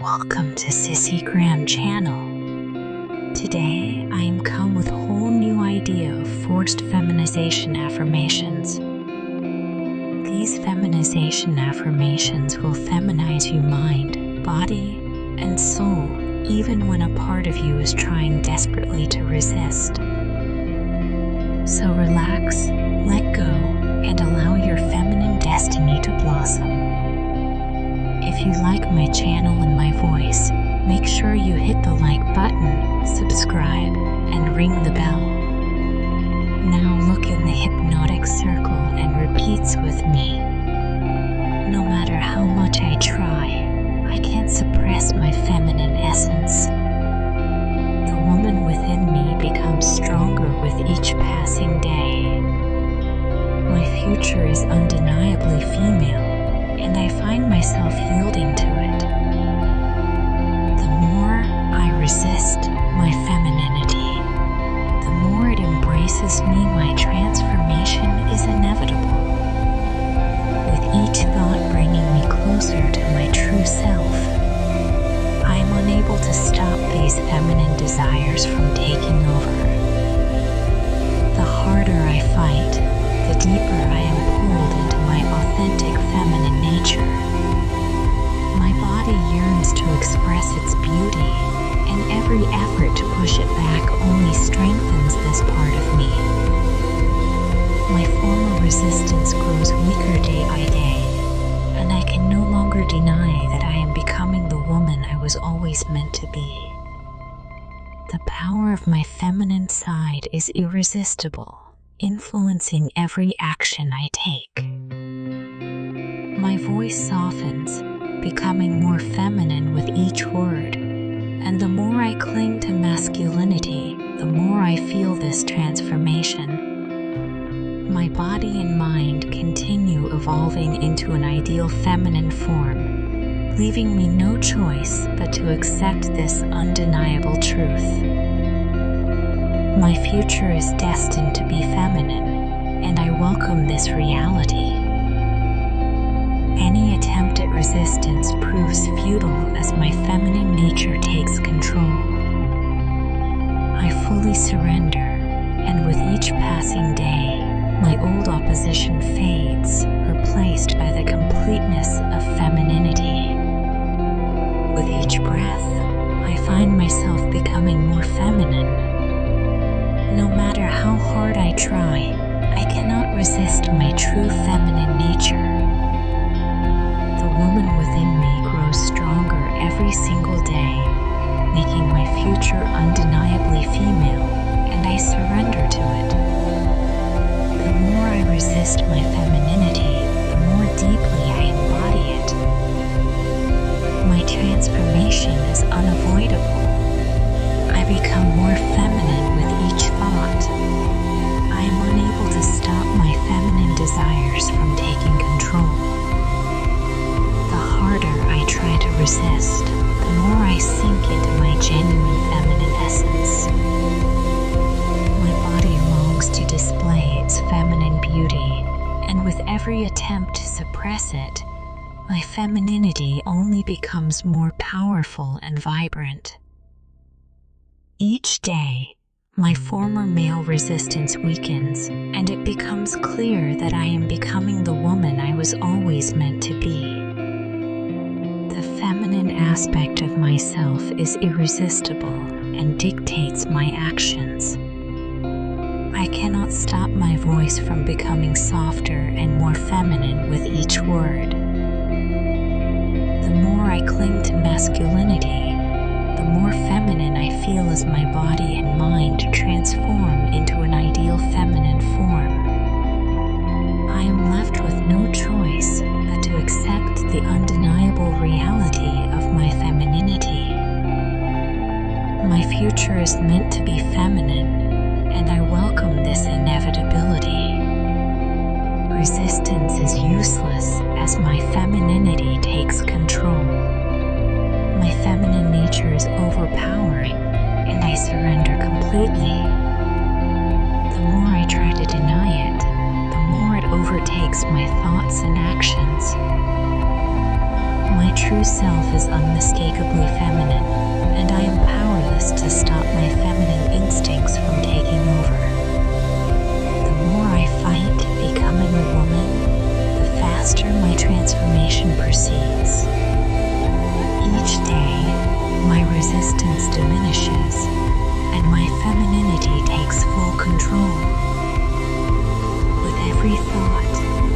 Welcome to Sissygram channel. Today I am come with a whole new idea of forced feminization affirmations. These feminization affirmations will feminize you mind, body, and soul, even when a part of you is trying desperately to resist. So relax, let go, and allow your feminine destiny to blossom. If you like my channel and my voice, make sure you hit the like button, subscribe, and ring the bell. Now look in the hypnotic circle and repeats with me. No matter how much I try, I can't suppress my feminine essence. The woman within me becomes stronger with each passing day. My future is undeniably female, and I find myself yielding to it. The more I resist my femininity, the more it embraces me. My transformation is inevitable. With each thought bringing me closer to my true self, I am unable to stop these feminine desires from taking over. The harder I fight, the deeper I am pulled into my authentic feminine nature. My body yearns to express its beauty, and every effort to push it back only strengthens this part of me. My former resistance grows weaker day by day, and I can no longer deny that I am becoming the woman I was always meant to be. The power of my feminine side is irresistible, influencing every action I take. My voice softens, becoming more feminine with each word, and the more I cling to masculinity, the more I feel this transformation. My body and mind continue evolving into an ideal feminine form, leaving me no choice but to accept this undeniable truth. My future is destined to be feminine, and I welcome this reality. Any attempt at resistance proves futile as my feminine nature takes control. I fully surrender, and with each passing day, my old opposition fades, replaced by the completeness of femininity. With each breath, I find myself becoming more feminine. No matter how hard I try, I cannot resist my true feminine nature. The woman within me grows stronger every single day, making my future undeniably female, and I surrender to it. The more I resist my femininity, the more deeply I embody it. My transformation is unavoidable. I become more feminine with each thought. I am unable to stop my feminine desires from taking control. The harder I try to resist, the more I sink into my genuine feminine essence. My body longs to display its feminine beauty, and with every attempt to suppress it, my femininity only becomes more powerful and vibrant. Each day, my former male resistance weakens, and it becomes clear that I am becoming the woman I was always meant to be. The feminine aspect of myself is irresistible and dictates my actions. I cannot stop my voice from becoming softer and more feminine with each word. The more I cling to masculinity, the more feminine I feel as my body and mind transform into an ideal feminine form. I am left with no choice but to accept the undeniable reality of my femininity. My future is meant to be feminine, and I welcome this inevitability. Resistance is useless as my femininity takes control. My feminine nature is overpowering, and I surrender completely. The more I try to deny it, the more it overtakes my thoughts and actions. My true self is unmistakably feminine, and I am powerless to stop my feminine instincts from taking over. The more I fight becoming a woman, the faster my transformation proceeds. Each day, my resistance diminishes, and my femininity takes full control. With every thought,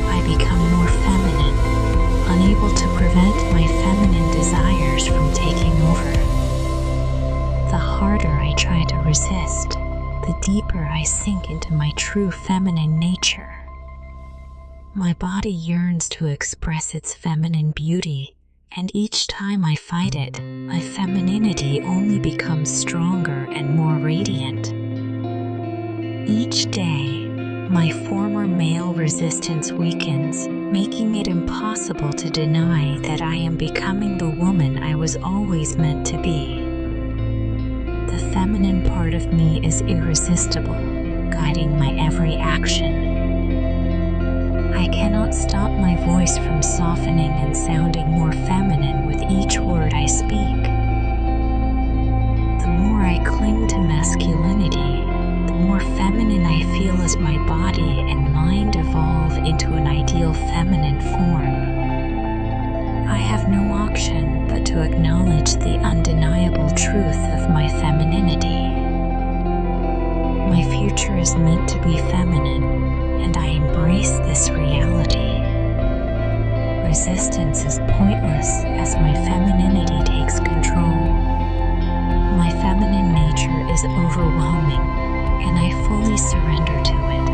I become more feminine, unable to prevent my feminine desires from taking over. The harder I try to resist, the deeper I sink into my true feminine nature. My body yearns to express its feminine beauty, and each time I fight it, my femininity only becomes stronger and more radiant. Each day, my former male resistance weakens, making it impossible to deny that I am becoming the woman I was always meant to be. The feminine part of me is irresistible, guiding my every action. I cannot stop my voice from softening and sounding more feminine with each word I speak. The more I cling to masculinity, the more feminine I feel as my body and mind evolve into an ideal feminine form. I have no option but to acknowledge the undeniable truth of my femininity. My future is meant to be feminine, and I embrace this reality. Resistance is pointless as my femininity takes control. My feminine nature is overwhelming, and I fully surrender to it.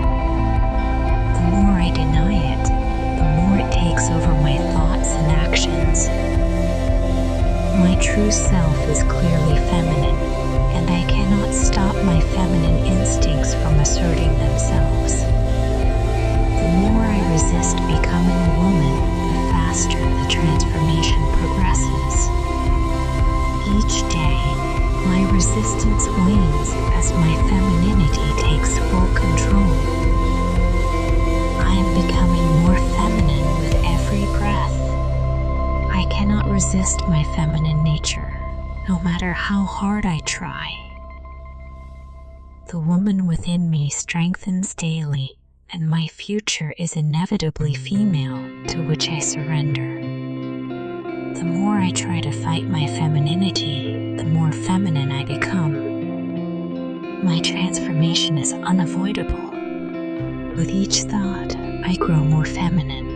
The more I deny it, the more it takes over my thoughts and actions. My true self is clearly feminine, and I cannot stop my feminine instincts from asserting themselves. The more I resist becoming a woman, the faster the transformation progresses. Each day, my resistance wanes as my femininity takes full control. I am becoming more feminine with every breath. I cannot resist my feminine nature, no matter how hard I try. The woman within me strengthens daily, and my future is inevitably female, to which I surrender. The more I try to fight my femininity, the more feminine I become. My transformation is unavoidable. With each thought, I grow more feminine.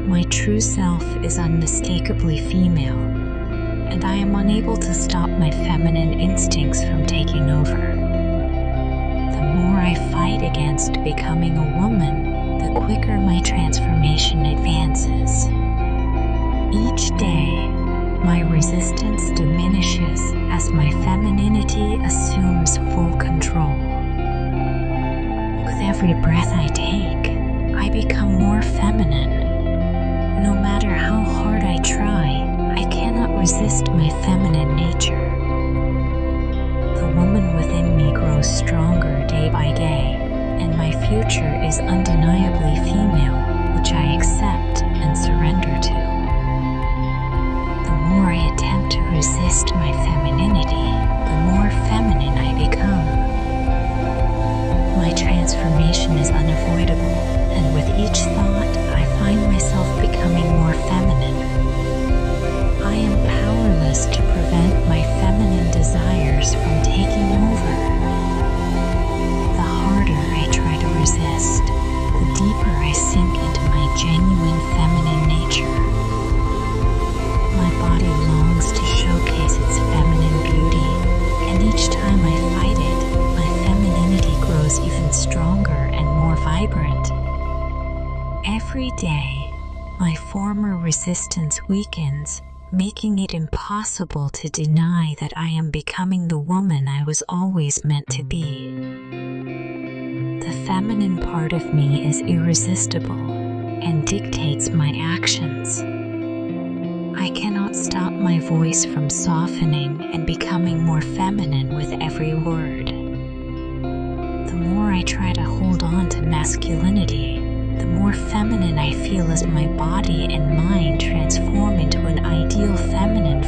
My true self is unmistakably female, and I am unable to stop my feminine instincts from taking over. The more I fight against becoming a woman, the quicker my transformation advances. Each day, my resistance diminishes as my femininity assumes full control. With every breath I take, I become more feminine. No matter how hard I try, I cannot resist my feminine nature. The woman within me grows stronger day by day, and my future is undeniably female, which I accept and surrender to. The more I attempt to resist my femininity, the more feminine I become. My transformation is unavoidable, and with each thought, I find myself becoming more feminine. I am powerless to prevent my feminine desires from taking over. The harder I try to resist, the deeper I sink into my genuine feminine nature. My body longs to showcase its feminine beauty, and each time I fight it, my femininity grows even stronger and more vibrant. Every day, my former resistance weakens, making it impossible to deny that I am becoming the woman I was always meant to be. The feminine part of me is irresistible and dictates my actions. I cannot stop my voice from softening and becoming more feminine with every word. The more I try to hold on to masculinity, the more feminine I feel as my body and mind transform into an ideal feminine